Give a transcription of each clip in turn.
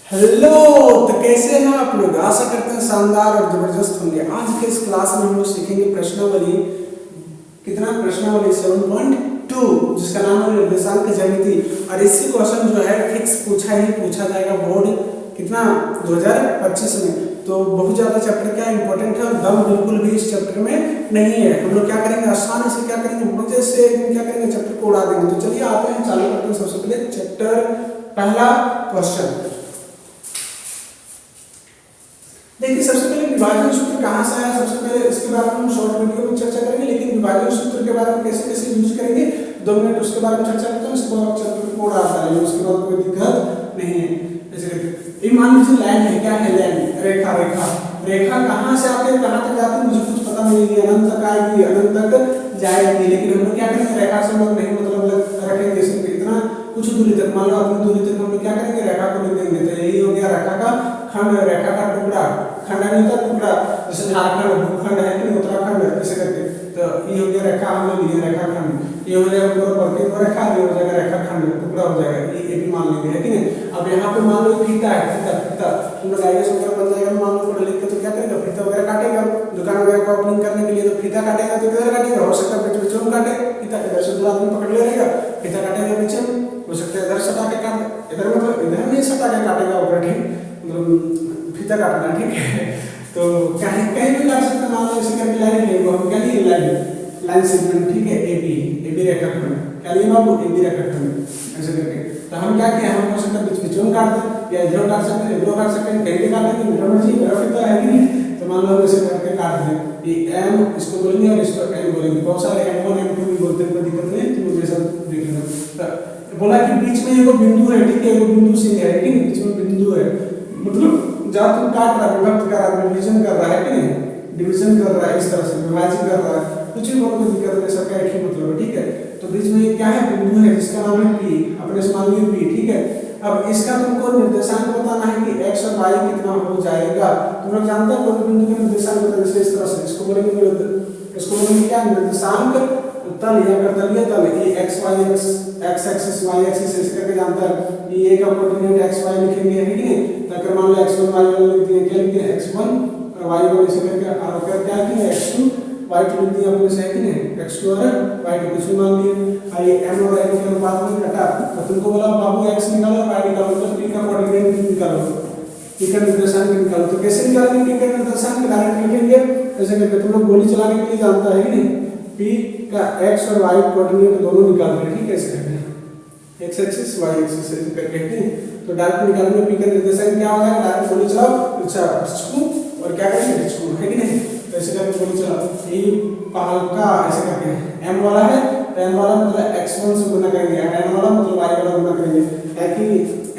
Hello. तो कैसे हैं आप लोग? आशा करते हैं शानदार और जबरदस्त होंगे। आज के इस क्लास में हम लोग सीखेंगे प्रश्नावली। कितना? प्रश्नावली 7.2 जिसका नाम है निर्देशांक ज्यामिति। और इसी क्वेश्चन जो है फिक्स पूछा जाएगा बोर्ड कितना 2025 में। तो बहुत ज्यादा चैप्टर क्या इंपॉर्टेंट है और दम बिल्कुल भी इस चैप्टर में नहीं है। हम लोग क्या करेंगे, आसानी से क्या करेंगे, मजे से क्या करेंगे, चैप्टर को उड़ा देंगे। तो चलिए आते हैं, चालू करते हैं। सबसे पहले चैप्टर पहला क्वेश्चन देखिए। सबसे पहले विभाजन सूत्र कहाँ से आया, सबसे पहले इसके बारे में हम शॉर्ट वीडियो में चर्चा करेंगे। लेकिन विभाजन सूत्र के बारे में कैसे कैसे यूज करेंगे 2 मिनट उसके बारे में चर्चा करते हैं। उसके बाद चैप्टर कोड आता है, उसके बाद कोई दिक्कत नहीं है। जैसे ये मान लीजिए लाइन है, क्या है लाइन? रेखा कहाँ से आती है कहाँ तक जाती है मुझे कुछ पता नहीं है। अनंत तक आएगी, अनंत तक जाएगी। लेकिन हम लोग क्या करेंगे, रेखा से हम लोग नहीं मतलब रखेंगे सिर्फ इतना कुछ दूरी तक। मान लो अपनी दूरी तक हम लोग क्या करेंगे, रेखा को लिख देंगे। तो यही हो गया रेखा का खंड, रेखा का टुकड़ा, खंड टुकड़ा। जैसे झारखंड भूखंड है कि उत्तराखंड, ऐसे करके। तो ये हो गया रेखा, हम लोग लिए रेखा खंड। ये हो जाएगा पूरा वर्किंग रेखा, ये हो जाएगा रेखा खंड, टुकड़ा हो जाएगा। ये भी मान लेंगे, है कि नहीं? अब यहाँ पे मान लो फीता है, फीता हम लोग आईएएस वगैरह बन जाएगा। मान लो पढ़ लिख के तो क्या करेगा, फीता वगैरह काटेगा। दुकान वगैरह को ओपनिंग करने के लिए तो फीता काटेगा। तो किधर काटेगा? हो सकता है बीच में काटे फीता, इधर से दो आदमी पकड़ ले रहेगा, फीता काटेगा बीच में। हो सकता है इधर सटा के काटे, इधर मतलब इधर नहीं सटा के काटेगा ऊपर, ठीक मतलब फीता काटना, ठीक है। तो कहीं कहीं भी काट सकते हैं। मान लो ऐसे करके लाइन है, वो हम क्या लिए लाइन सेगमेंट, ठीक है। एबी रेखाखंड क्या लिए बाबू, एबी रेखाखंड, ऐसे करके। तो हम क्या किया, हम हो सकता है बीच में काट दें, या इधर काट सकते हैं, इधर काट सकते हैं, कहीं भी काट देंगे, मेरा मर्जी, मेरा फीता है कि नहीं। तो मान लो ऐसे करके काट दें। ये एम इसको बोलेंगे और इसको एम बोलेंगे। बहुत सारे M1 M2 भी बोलते हैं, कोई दिक्कत नहीं, तो मुझे सब देख लेना। बोला कि बीच में एक बिंदु है, ठीक है, एक बिंदु से है, ठीक है, बीच में बिंदु है। मतलब जहाँ तुम काट रहा है, विभक्त कर रहा है, डिवीजन कर रहा है कि नहीं, डिवीजन कर रहा है, इस तरह से विभाजित कर रहा है, कुछ भी बोलो, कोई दिक्कत नहीं, सबका एक ही मतलब है, ठीक है। तो बीच में ये क्या है, बिंदु है जिसका नाम है P, अपने से मान लीजिए P, ठीक है। अब इसका तुमको निर्देशांक बताना है कि x और y कितना हो जाएगा। तुम लोग जानते हो कोई बिंदु का निर्देशांक बताने से इस तरह से इसको बोलेंगे क्या, निर्देशांक तल या करतलीय तल। ये x एक्सिस y एक्सिस ऐसे करके जानता है। ये का कोऑर्डिनेट x y लिखेंगे, है कि नहीं। तो अगर मान लो x1 y1 लिख दिए, क्या लिखते हैं x1 और y1 ऐसे करके, और फिर क्या लिखेंगे x2 y2 लिख दिया अपने से, है कि नहीं, x2 और y2 कुछ भी मान लिए। ये m और n के अनुपात में घटा। तो तुमको बोला बाबू x निकालो और y निकालो, तो p का कोऑर्डिनेट निकालो, p का निर्देशांक निकालो। तो कैसे निकालेंगे p का निर्देशांक? डायरेक्ट लिखेंगे ऐसे करके। तुम लोग गोली चलाने के लिए जानता है कि नहीं, p का x और y कोऑर्डिनेट दोनों निकाल रहे हैं, ठीक है, ऐसे करके x एक्सिस y एक्सिस ऐसे करके, ठीक है। तो डायरेक्ट निकालेंगे p का निर्देशांक क्या हो जाएगा, डायरेक्ट गोली चलाओ, अच्छा और क्या करेंगे, है कि नहीं। तो ऐसे करके गोली चलाओ, ये पहलका ऐसे करके m वाला है, तो m वाला मतलब x1 से गुना करेंगे, n वाला मतलब y वाला गुना करेंगे। ताकि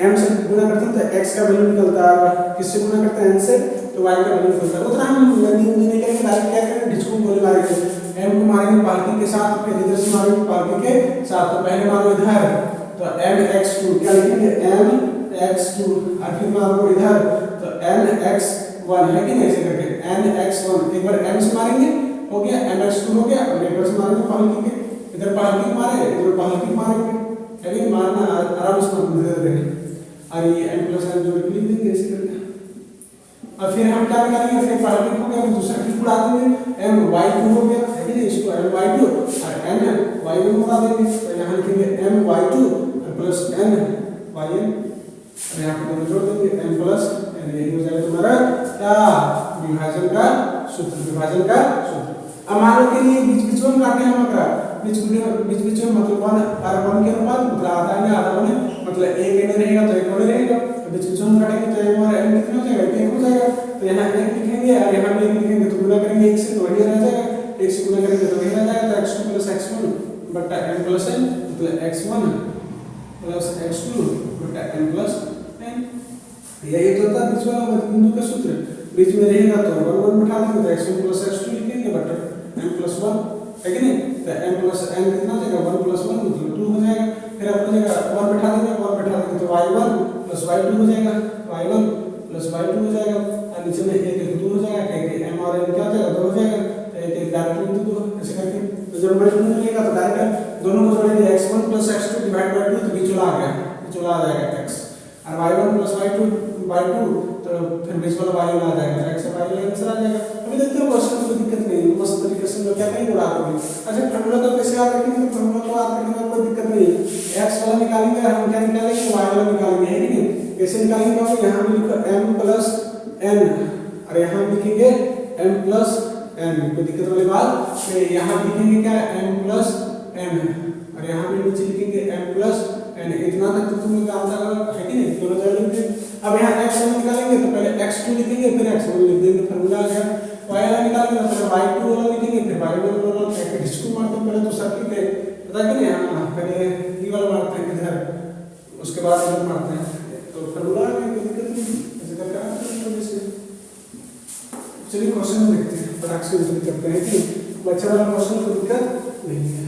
m से गुना करते हैं तो x का वैल्यू निकलता है, किससे गुना करते हैं n से, तो y का वैल्यू निकलता है। उतना हम नहीं करेंगे, डायरेक्ट क्या करेंगे, डिस्को गोली मारेंगे। m को मारेंगे पालकी के साथ, फिर इधर से मारेंगे पालकी के साथ। तो पहले मारो इधर, तो mx2 क्या लिखेंगे, mx2, और फिर मारो इधर तो nx1, है कि नहीं, ऐसे करके nx1। एक बार m से मारेंगे, हो गया mx2 हो गया, और एक बार से मारेंगे पालकी के, इधर पालकी मारे, इधर पालकी मारेंगे, लेकिन मारना आराम से मत देना। और ये m प्लस n जोड़ के लिख देंगे ऐसे करके। और फिर हम क्या करेंगे, फिर पालकी हो गया, दूसरा ट्रिक उड़ा देंगे, my2 हो गया, है कि नहीं, इसको my2 और ny1 उड़ा देंगे। तो यहाँ लिखेंगे my2 प्लस n yn, और यहाँ पे दोनों जोड़ देंगे m प्लस n। यही हो जाएगा तुम्हारा क्या, विभाजन का सूत्र। अब मान लो कि ये बीच में काटे हम अगर बीच में मतलब 1 और 1 के अनुपात, मतलब आधा है आधा होने, मतलब एक n रहेगा तो एक होने रहेगा। तो बीच में काटेंगे तो m और n कितना हो जाएगा, 1 हो जाएगा। तो यहाँ 1 लिखेंगे और यहाँ भी 1 लिखेंगे, तो गुना करेंगे 1 से तो वही रह जाएगा, 1 से गुना करेंगे तो वही रह जाएगा। तो x2 प्लस x1 बटा m प्लस n, मतलब x1 प्लस x2 बटा m प्लस n। यही तो होता है बीच वाला बिंदु का सूत्र। बीच में रहेगा तो 1 1 बिठा देंगे, तो x1 प्लस x2 लिखेंगे बटा m प्लस 1, है कि नहीं। तो m प्लस n कितना हो जाएगा, 1 प्लस 1 मतलब 2 हो जाएगा। फिर अपनी जगह 1 बिठा देंगे, 1 बिठा देंगे तो y1 प्लस y2 हो जाएगा, y1 प्लस y2 हो जाएगा। और नीचे में 1 2 हो जाएगा, क्योंकि m और n क्या हो जाएगा, 2 हो जाएगा। तो 1 डायरेक्ट 2 ऐसे करके। तो जब मल्टीप्लाई मिलेगा तो डायरेक्ट दोनों को जोड़ेंगे, x1 plus x2 divide by 2, तो बीच वाला आ गया, बीच वाला आ जाएगा x। और y1 प्लस y2 तो फिर बीच वाला y वाला आ जाएगा, x और y वाला आंसर आ जाएगा। अभी देखते हैं क्वेश्चन में कोई दिक्कत नहीं है, मस्त तरीके से लोग क्या करेंगे उड़ा देंगे। अच्छा फार्मूला तो कैसे याद रखेंगे, तो फार्मूला तो याद रखने में कोई दिक्कत नहीं है। x वाला निकालेंगे, हम क्या निकालेंगे, y वाला निकालेंगे, है कि नहीं। कैसे निकालेंगे बाबू, यहाँ भी लिखो m प्लस n और यहाँ लिखेंगे m प्लस n, कोई दिक्कत वाली बात नहीं। यहाँ लिखेंगे क्या m प्लस n और यहाँ भी नीचे लिखेंगे m प्लस n। इतना तक तो तुम जानता है कि नहीं, दोनों जगह लिख देंगे। अब यहाँ x1 निकालेंगे तो पहले x2 लिखेंगे फिर x1 लिख देंगे, फार्मूला आ गया। y वाला निकालेंगे तो पहले y2 वाला लिखेंगे फिर y1 वाला, फिर डिस्को मारते हैं, पहले तो सर्किट है पता कि नहीं, हाँ पहले ये वाला मारते हैं इधर, उसके बाद इधर मारते हैं, तो फार्मूला आ गया, कोई दिक्कत नहीं। ऐसे करके चलिए क्वेश्चन में देखते हैं, फटाक से उत्तर करते हैं कि बच्चा वाला क्वेश्चन कोई दिक्कत नहीं है।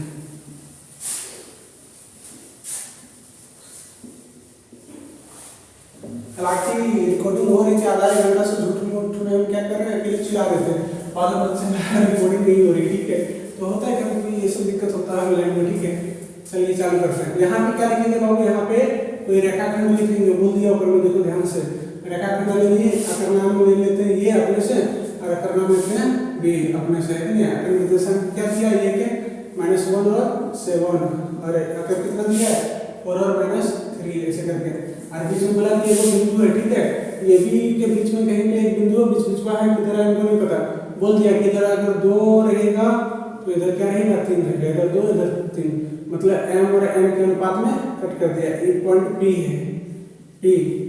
हालांकि रिकॉर्डिंग हो रही थी आधा एक घंटा से झूठ मूठ में हम क्या कर रहे हैं, अकेले चिल्ला रहे थे और बच्चे रिकॉर्डिंग नहीं हो रही, ठीक है। तो होता है कभी ये सब दिक्कत होता है लाइन में, ठीक है। चलिए चालू करते हैं। यहाँ पे क्या लिखेंगे बाबू, यहाँ पे कोई रेखाखंड लिखेंगे, बोल दिया ऊपर में, देखो ध्यान से। रेखाखंड ले लिए, अगर नाम ले लेते हैं ये अपने से और अगर नाम लेते हैं बी अपने से, है ना। अगर निर्देशांक क्या दिया, ये के -1 और 7 और अगर कितना दिया 4 और -3 ऐसे करके, और बीच में बोला कि ये दो बिंदु है, ठीक है। ये भी के बीच में कहीं पे एक बिंदु बीच बीच में है, किधर है इनको नहीं पता, बोल दिया कि इधर अगर 2 रहेगा तो इधर क्या रहेगा 3 रहेगा, इधर 2 इधर 3, मतलब m और n के अनुपात में कट कर दिया। ये पॉइंट P है, P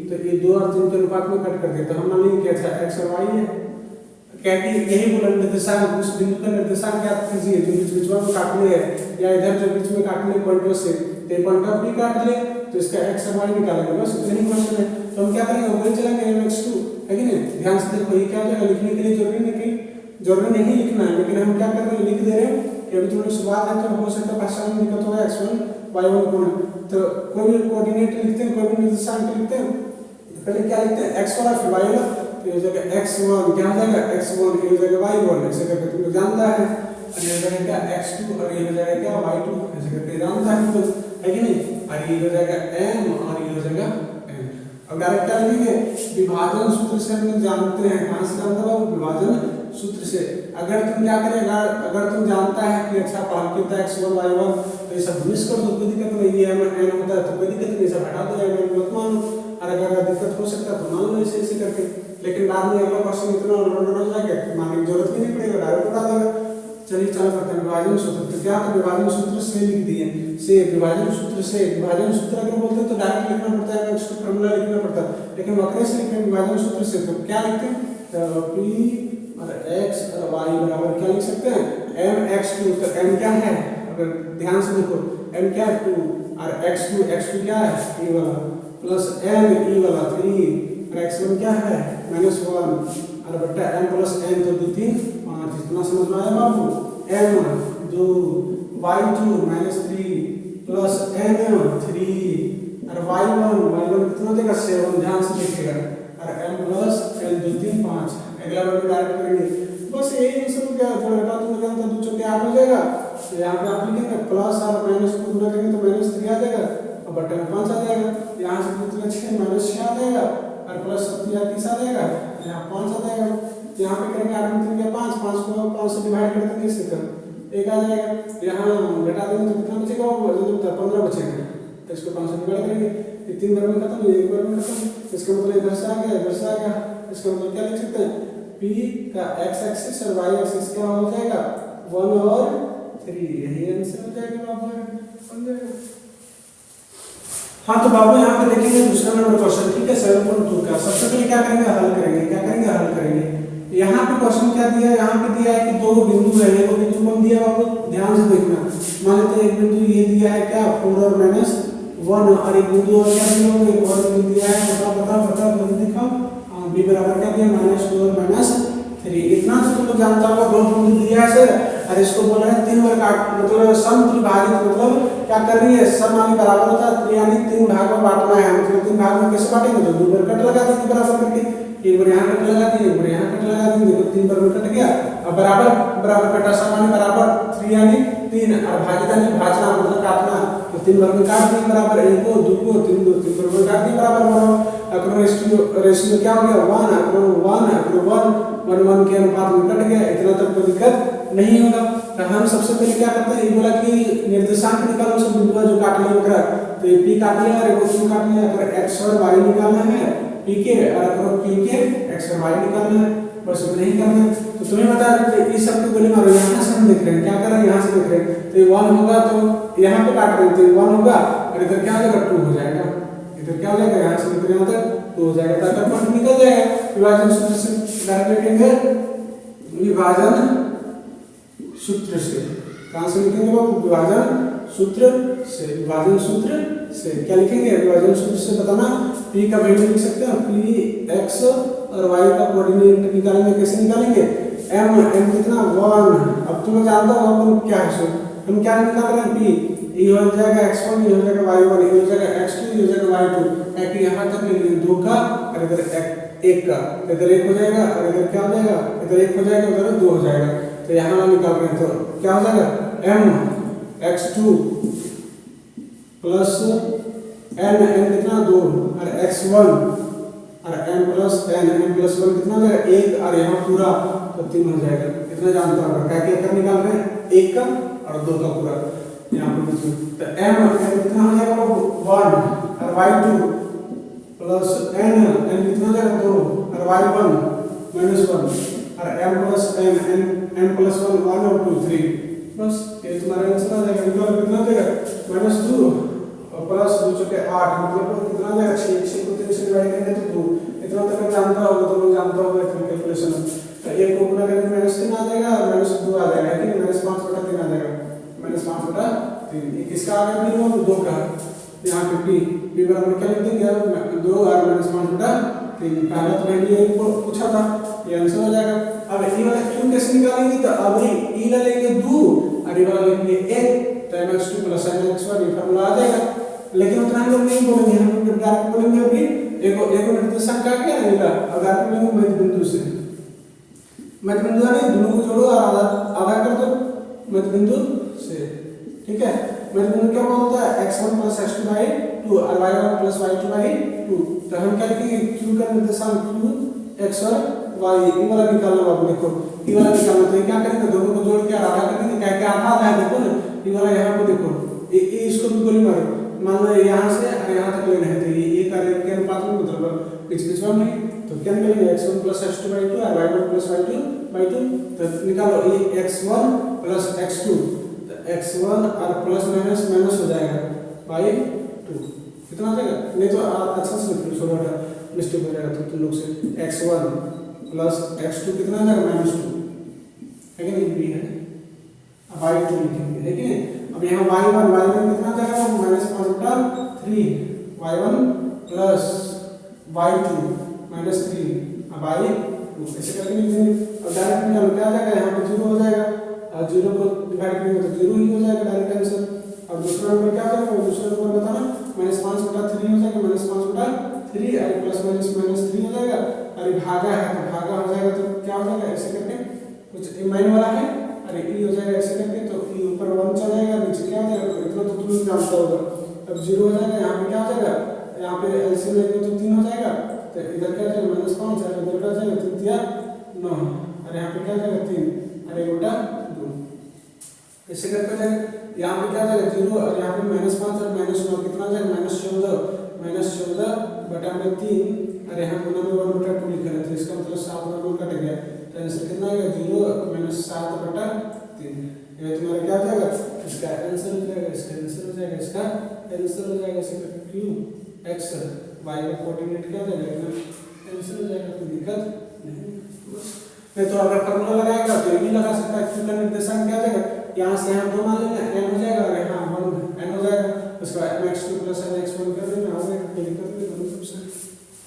तो ये 2 और 3 के अनुपात में कट कर दिया। तो हम मान लीजिए क्या था x और y है, क्या कि यही बोला निर्देशांक, उस बिंदु का निर्देशांक क्या कीजिए जो बीच बीच में काटने है, या इधर जो बीच में काटने पॉइंटों से, तो पॉइंट ऑफ P काट ले तो इसका x और y निकालेंगे, बस इतना ही क्वेश्चन है। तो हम क्या करेंगे, ऊपर चलेंगे mx2, है कि नहीं। ध्यान से देखो, ये क्या हो जाएगा, लिखने के लिए जरूरी नहीं लिखना है, लेकिन हम क्या कर रहे हैं, लिख दे रहे हैं। ये भी थोड़ी सी बात है, तो हो सकता है पहचान में दिक्कत होगा, x1 y1 कोण, तो कोई भी कोऑर्डिनेट लिखते हैं, कोई भी निर्देशांक लिखते हैं, पहले क्या लिखते हैं x वाला फिर y वाला, तो ये जगह x1 क्या हो जाएगा x1, ये जगह y1 ऐसे करके तुम लोग जानता है, और ये जगह क्या x2 और ये हो जाएगा क्या y2 ऐसे करके जानता है तुम, है कि नहीं। और ये हो जाएगा m और ये हो जाएगा n। अब डायरेक्ट क्या लिखेंगे, विभाजन सूत्र से हम लोग जानते हैं, कहां से जानते हो, विभाजन सूत्र से। अगर तुम क्या करेगा, अगर तुम जानता है कि अच्छा पाल कितना x1 y1 तो ये सब मिस कर दो, कोई दिक्कत नहीं है। n होता है तो कोई दिक्कत नहीं, सब हटा दो, m मत मानो, और अगर दिक्कत हो सकता है तो मान लो ऐसे ऐसे करके। लेकिन बाद में अगला क्वेश्चन इतना हो जाएगा मानने की जरूरत भी नहीं पड़ेगा, डायरेक्ट उठा देगा। चलिए चालू करते हैं विभाजन सूत्र। तो क्या तो विभाजन सूत्र से लिख दिए, से विभाजन सूत्र से, विभाजन सूत्र अगर बोलते हैं तो डायरेक्ट लिखना पड़ता है, उसको फॉर्मूला लिखना पड़ता है, लेकिन वक्र से लिखते हैं विभाजन सूत्र से। तो क्या लिखते हैं, तो p और x और y बराबर क्या लिख सकते हैं, mx2। तो m क्या है, अगर ध्यान से देखो m क्या है 2 और x2 क्या है e वाला, प्लस n e वाला 3 और x1 क्या है -1 और बट्टा m प्लस n, तो 2 3 5, इतना समझ में आया बाबू। m 2 y2 -3 प्लस n 3 और y1 कितना देगा 7, ध्यान से देखिएगा, और m प्लस n 2 3 5। अगला बार डायरेक्ट करेंगे, बस यही सब क्या जो लगा तुम जानते हो, 2 चौके 8 हो जाएगा। तो यहाँ पे आप लिखेंगे प्लस और माइनस को गुणा करेंगे तो -3 आ जाएगा और बट्टा में 5 आ जाएगा। यहाँ से 2 3 6 -6 आ जाएगा और प्लस 7 या 30 आ जाएगा, यहाँ 5 आ जाएगा। यहाँ पे करेंगे 8 में 3 5, 5 को 5 से डिवाइड कर देंगे, इससे कर 1 आ जाएगा। यहाँ घटा देंगे तो कितना बचेगा, 15 बचेगा। तो इसको 5 से डिवाइड करेंगे, ये 3 बार में खत्म, ये 1 बार में खत्म। इसका मतलब इधर से आ गया, इधर से आ गया। इसका मतलब क्या लिख सकते हैं, p का x एक्सिस और y एक्सिस क्या हो जाएगा 1 और 3, यही आंसर हो जाएगा बाबू, बन जाएगा। हाँ तो बाबू यहाँ पे देखेंगे दूसरा नंबर क्वेश्चन, ठीक है 7.2 का। सबसे पहले क्या करेंगे, हल करेंगे, क्या करेंगे, हल करेंगे। यहाँ पे क्वेश्चन क्या दिया है, यहाँ पे दिया है कि 2 बिंदु है, ये 2 बिंदु कौन दिया बाबू, ध्यान से देखना। मान लेते हैं एक बिंदु ये दिया है क्या 4 और -1, और एक बिंदु और क्या दिया है, एक और बिंदु दिया है, बता जल्दी दिखाओ, b बराबर क्या दिया -2 और -3। इतना तो तुम लोग जानता होगा, 2 बिंदु दिया है सर, और इसको बोल रहे हैं 3 बार काट, मतलब समत्रिभाजित, मतलब क्या कर रही है, सम माने बराबर होता है, यानी 3 भाग में बांटना है। मतलब 3 भाग में कैसे बांटेंगे, तो 2 बार कट लगा देंगे बराबर करके, एक बार यहाँ कट लगा दिए, एक बार यहाँ कट लगा देंगे, तो 3 बार में कट गया। अब बराबर कटा, सम माने बराबर 3 यानी 3 और भागिता नहीं भाजना मतलब काटना, तो 3 वर्ग में काट दिए बराबर 1 को 2 को 3 को 3 वर्ग में काट दिए बराबर रेशियो क्या हो गया 1 1 1 के अनुपात में कट गया। इतना तक कोई दिक्कत नहीं होगा। तो हम सबसे पहले क्या करते हैं, ये बोला कि निर्देशांक निकालो सब बिंदु जो काट लिया ओकरा, तो ये p काट लिया और एगो q काट लिया। अगर x और y निकालना है p के और अगर p के x और y निकालना है, बस इतना ही करना है। तो तुम्हें बता रहे थे इस सब को गोली मारो, यहाँ से हम देख रहे हैं क्या कर रहे हैं, यहाँ से देख रहे हैं, तो 1 होगा तो यहाँ पे काट रहे थे 1 होगा और इधर क्या हो जाएगा 2 हो जाएगा, इधर क्या हो जाएगा यहाँ से लेकर यहाँ तक 2 हो जाएगा। ताकि पॉइंट निकल जाएगा। विभाजन सूत्र से डायरेक्ट लिखेंगे, विभाजन सूत्र से कहाँ से लिखेंगे वो, विभाजन सूत्र से, विभाजन सूत्र से क्या लिखेंगे, विभाजन सूत्र से बताना p का वैल्यू लिख सकते हैं, p x और y का कोऑर्डिनेट निकालेंगे। कैसे निकालेंगे, m कितना 1। अब तुम्हें जानता हो अपन क्या है, सो हम क्या निकाल रहे हैं p, ये हो जाएगा x1, ये हो जाएगा y1, ये हो जाएगा x2, ये हो जाएगा y2। है कि यहाँ तक लेंगे 2 का और इधर 1 का, इधर 1 हो जाएगा और इधर क्या हो जाएगा, इधर 1 हो जाएगा उधर 2 हो जाएगा। तो यहाँ निकाल रहे हैं तो क्या हो जाएगा m x2 प्लस n कितना 2 और x1 और n प्लस 1 कितना हो जाएगा 1 और यहाँ पूरा तो 3 हो जाएगा। इतना जानता होगा क्या क्या निकाल रहे हैं, 1 का और 2 का पूरा यहाँ पर। तो m कितना हो जाएगा 1 और y2 प्लस n कितना हो जाएगा 2 और y1 -1 और m प्लस n प्लस 1 और 2 3। बस ये तुम्हारा आंसर आ जाएगा। निकालो कितना हो जाएगा -2 और प्लस 2 चौके 8 मतलब कितना आ जाएगा 6 को 3 से डिवाइड करेंगे तो 2। इतना तक जानता होगा तो लोग जानता होगा कैलकुलेशन। तो 1 को गुणा करेंगे -3 आ जाएगा और -2 आ जाएगा, ठीक है, -5/3 आ जाएगा, -5/3। ये किसका आ गया भी 2 का। यहाँ पे p बराबर क्या लिख देंगे 2 और -5/3। पहला तो मैंने ये पूछा था, ये आंसर हो जाएगा। अब ई वाला q कैसे निकालेंगे, तो अब ई ला लेंगे 2 और ये वाला लेंगे 1, तो mx2 प्लस mx1 ये फार्मूला आ जाएगा। लेकिन उतना हम लोग नहीं बोलेंगे, हम लोग डायरेक्ट बोलेंगे अभी एक निर्देशांक का क्या मिला, अब डायरेक्ट बोलेंगे मध्य बिंदु से। मध्य बिंदु नहीं, दोनों को जोड़ो और आधा कर दो मध्य बिंदु से, ठीक है। मध्य बिंदु क्या बोलता है x1 प्लस x2/2 और y1 प्लस y2/2। तो हम क्या लिखेंगे q का निर्देशांक q x और y, ये वाला निकालना बाबू, देखो ये वाला निकालना। तो क्या करेंगे, दोनों को जोड़ के आधा कर देंगे, क्या क्या आधा है देखो ना, ये वाला यहाँ पे देखो, ये इसको भी गोली मारो, मान लो यहाँ से और यहाँ तक लेना है, तो ये एक और एक के अनुपात में मतलब बीच में नहीं, तो क्या निकलेगा x1 प्लस x2/2 और y1 प्लस y2/2। तो निकालो ये x1 प्लस x2, तो x1 और प्लस माइनस हो जाएगा y2, कितना आ जाएगा, नहीं तो अच्छा से लिखो, छोटा मिस्टेक हो जाएगा तो तुम लोग से। x1 प्लस x2 कितना आ जाएगा -2, है कि नहीं, b है, अब y2 लिखेंगे, है कि नहीं। अब यहाँ y1 कितना आ जाएगा -5/3, y1 प्लस y2 -3 अब y2 ऐसे करके लिखेंगे। अब डायरेक्ट निकालो क्या आ जाएगा, यहाँ पे 0 हो जाएगा और 0 को डिवाइड करेंगे तो 0 ही हो जाएगा डायरेक्ट आंसर। अब दूसरा नंबर क्या हो जाएगा, दूसरा नंबर बताना -5/3 हो जाएगा, -5/3 और प्लस -3 हो जाएगा और ये भागा है तो भागा हो जाएगा, तो क्या हो जाएगा ऐसे करके कुछ माइन वाला है, अरे ई हो जाएगा ऐसे करके, तो ई ऊपर 1 चला जाएगा, नीचे क्या हो जाएगा, इतना तो तुम जानता होगा। अब 0 हो जाएगा, यहाँ पे क्या हो जाएगा, यहाँ पे एलसीएम लेंगे तो 3 हो जाएगा, तो इधर क्या हो जाएगा -5 और इधर क्या हो जाएगा 3 या 9 और यहाँ पे क्या हो जाएगा 3 और 1 बटा 2 ऐसे करके हो जाएगा। यहाँ पे क्या हो जाएगा 0 और यहाँ पे -5 और -9 कितना हो जाएगा -14/3 और यहाँ पे 1/2 लिखा है, तो इसका मतलब 7/2 कट गया, तो आंसर कितना आएगा 0 -7/3। ये तुम्हारा क्या हो जाएगा, इसका आंसर हो जाएगा, इसका आंसर हो जाएगा, इसका आंसर हो जाएगा, इसका q x y का कोऑर्डिनेट क्या हो जाएगा, आंसर हो जाएगा, कोई दिक्कत नहीं। नहीं तो अगर फार्मूला लगाएगा तो ये भी लगा सकता है, q का निर्देशांक क्या आ जाएगा, यहाँ से यहाँ 2 मान लेना, n हो जाएगा और यहाँ 1 n हो जाएगा, उसका mx2 प्लस mx1 कर देना, हो जाएगा, कोई दिक्कत नहीं दोनों सबसे।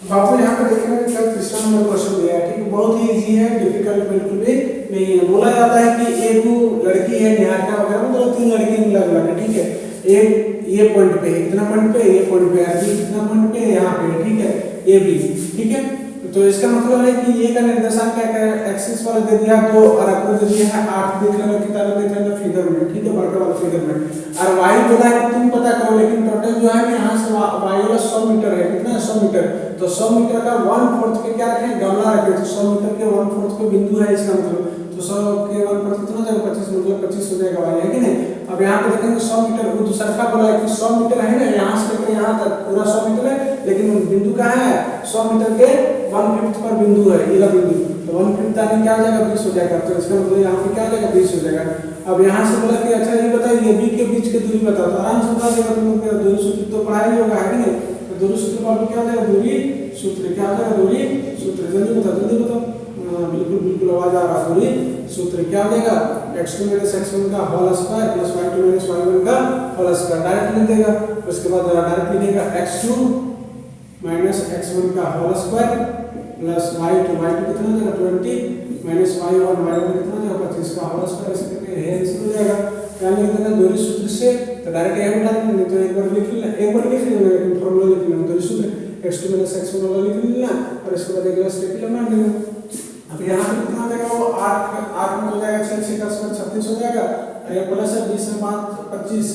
बापू यहाँ पे देखने में क्या तीसरा नंबर क्वेश्चन दिया है, ठीक है, बहुत ही इजी है, डिफिकल्ट बिल्कुल भी नहीं है। बोला जाता है कि एक लड़की है निहारिका वगैरह, मतलब 3 लड़की मिला है, ठीक है, एक ये पॉइंट पे, इतना पॉइंट पे, ये पॉइंट पे, बी कितना पॉइंट पे यहाँ पे, ठीक है, ए बी, ठीक है। तो तो इसका मतलब है कि ये का निर्देशांक क्या है, एक्सिस वाला दे दिया 2 और अपने दे दिया है 8, देख लेना किताब में देख लेना फिगर में, ठीक है, बड़का वाला फिगर में। और y बोला है कि तुम पता करो, लेकिन टोटल जो है यहाँ से y वाला 100 मीटर है, कितना है 100 मीटर, तो 100 मीटर का 1/4 पे क्या रखें, गमला रखें, तो 100 मीटर के 1/4 पे बिंदु है इसका मतलब, तो 100 के 1/4 कितना जाएगा 25, मतलब 25 हो जाएगा y, है कि नहीं। अब यहाँ पे देखेंगे 100 मीटर, वो दूसरा बोला है कि 100 मीटर है ना, यहाँ से लेकर यहाँ तक पूरा 100 मीटर है, लेकिन बिंदु कहाँ है 100 मीटर के 1/5 पर बिंदु है, ये बिंदु, तो 1/5 यानी क्या हो जाएगा 20 हो जाएगा, तो इसका मतलब यहाँ पे क्या हो जाएगा 20 हो जाएगा। अब यहाँ से बोला कि अच्छा ये बताइए ये बी के बीच के दूरी बताओ, तो आराम से बता देगा तुम लोग, दूरी सूत्र तो पढ़ा ही होगा, है कि नहीं। तो दूरी सूत्र का क्या हो जाएगा, दूरी सूत्र क्या हो जाएगा, दूरी सूत्र, जल्दी बताओ, बिल्कुल बिल्कुल आवाज आ रहा है, दूरी सूत्र क्या हो जाएगा, x2 - x1 का whole square plus y2 - y1 का होल स्क्वायर, डायरेक्ट लिख देगा। उसके बाद डायरेक्ट लिखेगा x2 - x1 का होल स्क्वायर प्लस y2 कितना हो जाएगा 20 माइनस y1 कितना हो जाएगा 25 का होल स्क्वायर, ऐसे करके है इसमें हो जाएगा। क्या लिख देना दूरी सूत्र से, तो डायरेक्ट यही बता देंगे, तो एक बार लिख लेना फॉर्मूला लिख लेना, दूरी सूत्र x2 - x1 वाला लिख लेना, और इसके बाद अगला स्टेप पे मान लेना। अब यहाँ पे कितना हो जाएगा, वो 8 में हो जाएगा, 6 6 का 36 हो जाएगा, और ये प्लस है 20 में 5 25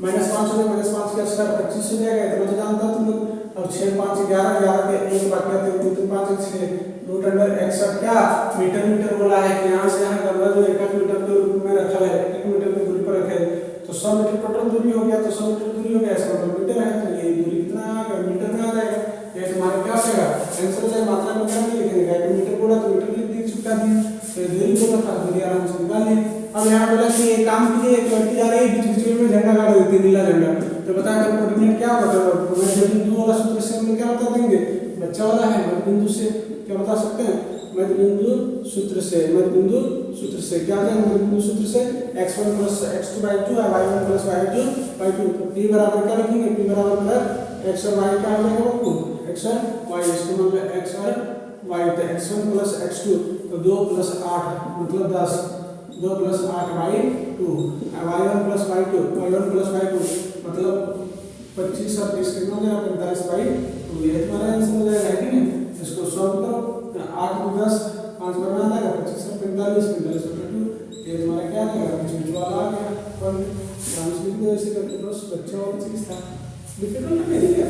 माइनस 5 हो जाएगा, -5 का स्क्वायर 25 हो जाएगा, इतना तो जानता तुम लोग। अब 6 5 11 11 के 1 बाकी आते हैं, 2 5 6 रूट अंडर 61 क्या मीटर बोला है कि यहाँ से यहाँ का जो 1 मीटर के रूप में रखा है, 1 मीटर की दूरी पर रखे, तो 100 मीटर टोटल दूरी हो गया, तो 100 मीटर दूरी हो गया, इसका मतलब मीटर है, तो ये दूरी कितना आएगा मीटर में आ जाएगा। ये तुम्हारा क्या होगा आंसर से मात्रा में क्या नहीं लिखेंगे, कि मीटर बोला तो मीटर लिख दी, चुका दिया, तो दूरी बोला था दूरी आराम से निकाल ली। अब यहाँ बोला कि एक काम कीजिए, एक लड़की जा रही है, बीच में झंडा गाड़ देती है, नीला झंडा, तो बता कर कोऑर्डिनेट क्या होगा, तो मध्य बिंदु वाला सूत्र से हम क्या बता देंगे, बच्चा वाला है मध्य बिंदु से क्या बता सकते हैं, मध्य बिंदु सूत्र से क्या जाएगा, मध्य बिंदु सूत्र से x1 + x2/2 और y1 + y2/2, तो p बराबर क्या लिखेंगे, p बराबर x और y क्या हो जाएगा बाबू, x और y, इसको मतलब x और y, तो x1 + x2 तो 2 + 8 मतलब 10, 2 + 8/2, y1 + y2 मतलब 25 और 20 कितना हो जाएगा 45/2, ये तुम्हारा आंसर हो जाएगा, है कि नहीं। इसको सॉल्व करो, 8 × 10 5 बार में आ जाएगा 25 और 45/2, ये तुम्हारा क्या आ जाएगा, बीच वाला आ गया। और ट्रांसलेट ऐसे करके बस बच्चा वाला चीज था, डिफिकल्ट नहीं है।